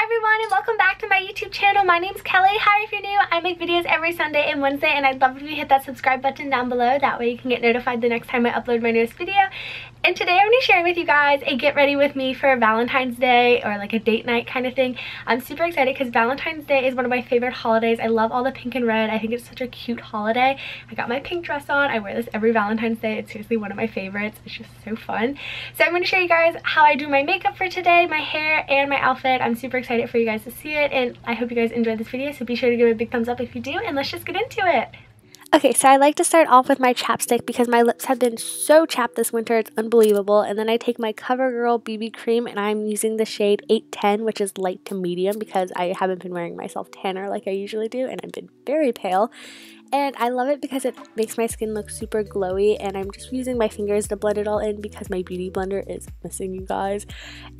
everyone, and welcome back to my YouTube channel. My name's Kelly. Hi, if you're new, I make videos every Sunday and Wednesday, and I'd love if you hit that subscribe button down below. That way you can get notified the next time I upload my newest video. And today I'm going to share with you guys a get ready with me for Valentine's Day, or like a date night kind of thing. I'm super excited because Valentine's Day is one of my favorite holidays. I love all the pink and red. I think it's such a cute holiday. I got my pink dress on. I wear this every Valentine's Day. It's seriously one of my favorites. It's just so fun. So I'm going to show you guys how I do my makeup for today, my hair, and my outfit. I'm super excited for you guys to see it, and I hope you guys enjoyed this video, so be sure to give it a big thumbs up if you do, and let's just get into it. Okay, so I like to start off with my chapstick because my lips have been so chapped this winter, it's unbelievable. And then I take my CoverGirl BB cream, and I'm using the shade 810, which is light to medium, because I haven't been wearing myself tanner like I usually do, and I've been very pale. And I love it because it makes my skin look super glowy, and I'm just using my fingers to blend it all in because my beauty blender is missing, you guys.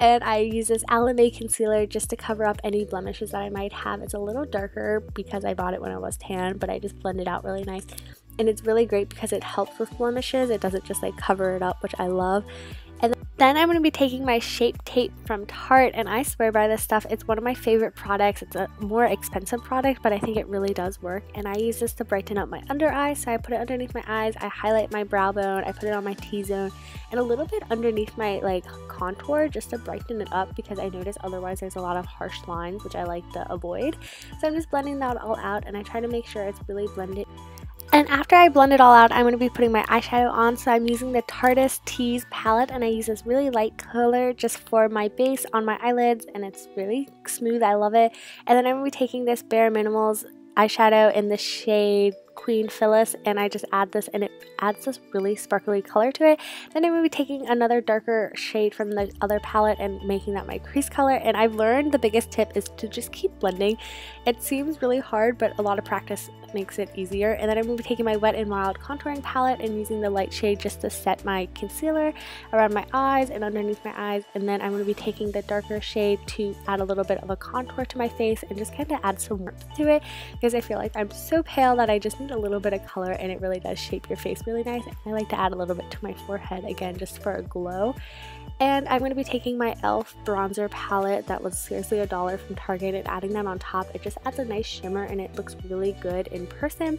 And I use this Alame concealer just to cover up any blemishes that I might have. It's a little darker because I bought it when I was tan, but I just blend it out really nice. And it's really great because it helps with blemishes. It doesn't just like cover it up, which I love. And then I'm going to be taking my Shape Tape from Tarte, and I swear by this stuff. It's one of my favorite products. It's a more expensive product, but I think it really does work. And I use this to brighten up my under eye, so I put it underneath my eyes. I highlight my brow bone. I put it on my T-zone and a little bit underneath my like contour just to brighten it up, because I notice otherwise there's a lot of harsh lines, which I like to avoid. So I'm just blending that all out, and I try to make sure it's really blended. And after I blend it all out, I'm going to be putting my eyeshadow on. So I'm using the Tarte Tease palette, and I use this really light color just for my base on my eyelids, and it's really smooth. I love it. And then I'm going to be taking this Bare Minimals eyeshadow in the shade Queen Phyllis, and I just add this, and it adds this really sparkly color to it. Then I'm going to be taking another darker shade from the other palette and making that my crease color. And I've learned the biggest tip is to just keep blending. It seems really hard, but a lot of practice makes it easier. And then I'm going to be taking my Wet n Wild contouring palette and using the light shade just to set my concealer around my eyes and underneath my eyes. And then I'm going to be taking the darker shade to add a little bit of a contour to my face and just kind of add some warmth to it, because I feel like I'm so pale that I just need a little bit of color, and it really does shape your face really nice. And I like to add a little bit to my forehead again just for a glow. And I'm going to be taking my e.l.f. bronzer palette that was seriously $1 from Target and adding that on top. It just adds a nice shimmer, and it looks really good in person.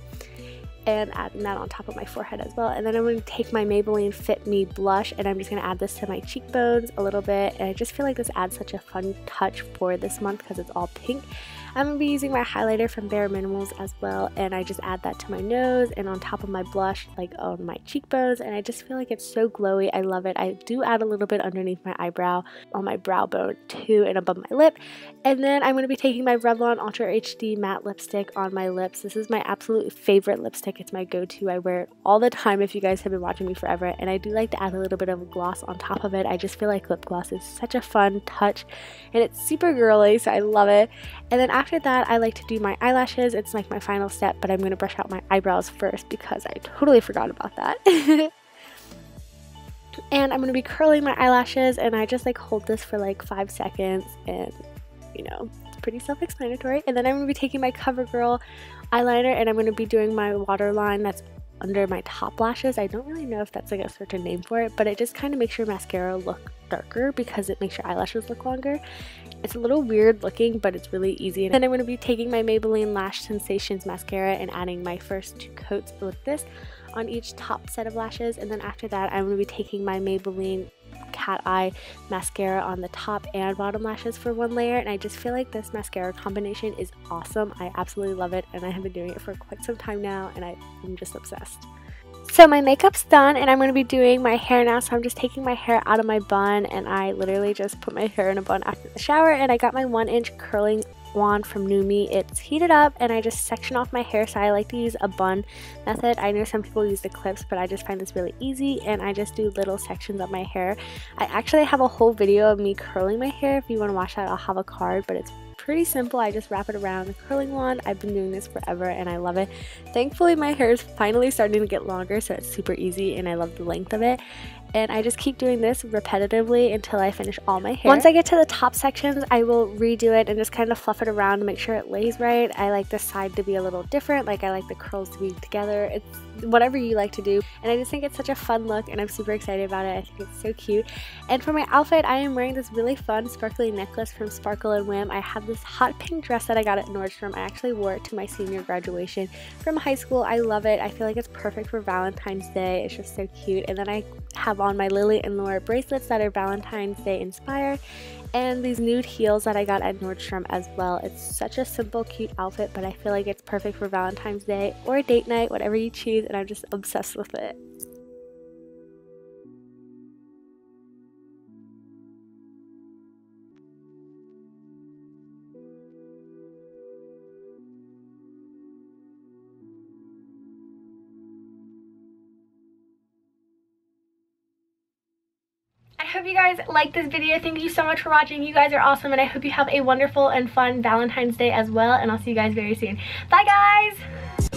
And adding that on top of my forehead as well. And then I'm going to take my Maybelline Fit Me blush, and I'm just going to add this to my cheekbones a little bit. And I just feel like this adds such a fun touch for this month because it's all pink. I'm going to be using my highlighter from Bare Minimals as well, and I just add that to my nose and on top of my blush, like on my cheekbones, and I just feel like it's so glowy. I love it. I do add a little bit underneath my eyebrow, on my brow bone too, and above my lip. And then I'm going to be taking my Revlon Ultra HD matte lipstick on my lips. This is my absolute favorite lipstick. It's my go-to. I wear it all the time if you guys have been watching me forever, and I do like to add a little bit of gloss on top of it. I just feel like lip gloss is such a fun touch, and it's super girly, so I love it. And then after that, I like to do my eyelashes. It's like my final step, but I'm going to brush out my eyebrows first because I totally forgot about that. And I'm going to be curling my eyelashes, and I just like hold this for like 5 seconds, and you know, it's pretty self-explanatory. And then I'm going to be taking my CoverGirl eyeliner, and I'm going to be doing my waterline that's under my top lashes. I don't really know if that's like a certain name for it, but it just kind of makes your mascara look darker because it makes your eyelashes look longer. It's a little weird looking, but it's really easy. And then I'm going to be taking my Maybelline Lash Sensations mascara and adding my first 2 coats with this on each top set of lashes. And then after that, I'm going to be taking my Maybelline Cat Eye mascara on the top and bottom lashes for 1 layer. And I just feel like this mascara combination is awesome. I absolutely love it, and I have been doing it for quite some time now, and I'm just obsessed. So my makeup's done, and I'm going to be doing my hair now. So I'm just taking my hair out of my bun, and I literally just put my hair in a bun after the shower. And I got my 1-inch curling wand from Numi. It's heated up, and I just section off my hair. So I like to use a bun method. I know some people use the clips, but I just find this really easy, and I just do little sections of my hair. I actually have a whole video of me curling my hair. If you want to watch that, I'll have a card, but it's pretty simple. I just wrap it around the curling wand. I've been doing this forever, and I love it. Thankfully, my hair is finally starting to get longer, so it's super easy, and I love the length of it. And I just keep doing this repetitively until I finish all my hair. Once I get to the top sections, I will redo it and just kind of fluff it around to make sure it lays right. I like this side to be a little different. Like, I like the curls to be together. It's whatever you like to do. And I just think it's such a fun look and I'm super excited about it. I think it's so cute. And for my outfit, I am wearing this really fun sparkly necklace from Sparkle and Whim. I have this hot pink dress that I got at Nordstrom. I actually wore it to my senior graduation from high school. I love it. I feel like it's perfect for Valentine's Day. It's just so cute. And then I have on my Lily and Laura bracelets that are Valentine's Day inspired, and these nude heels that I got at Nordstrom as well. It's such a simple, cute outfit, but I feel like it's perfect for Valentine's Day or a date night, whatever you choose, and I'm just obsessed with it. I hope you guys liked this video. Thank you so much for watching. You guys are awesome, and I hope you have a wonderful and fun Valentine's Day as well, and I'll see you guys very soon. Bye, guys!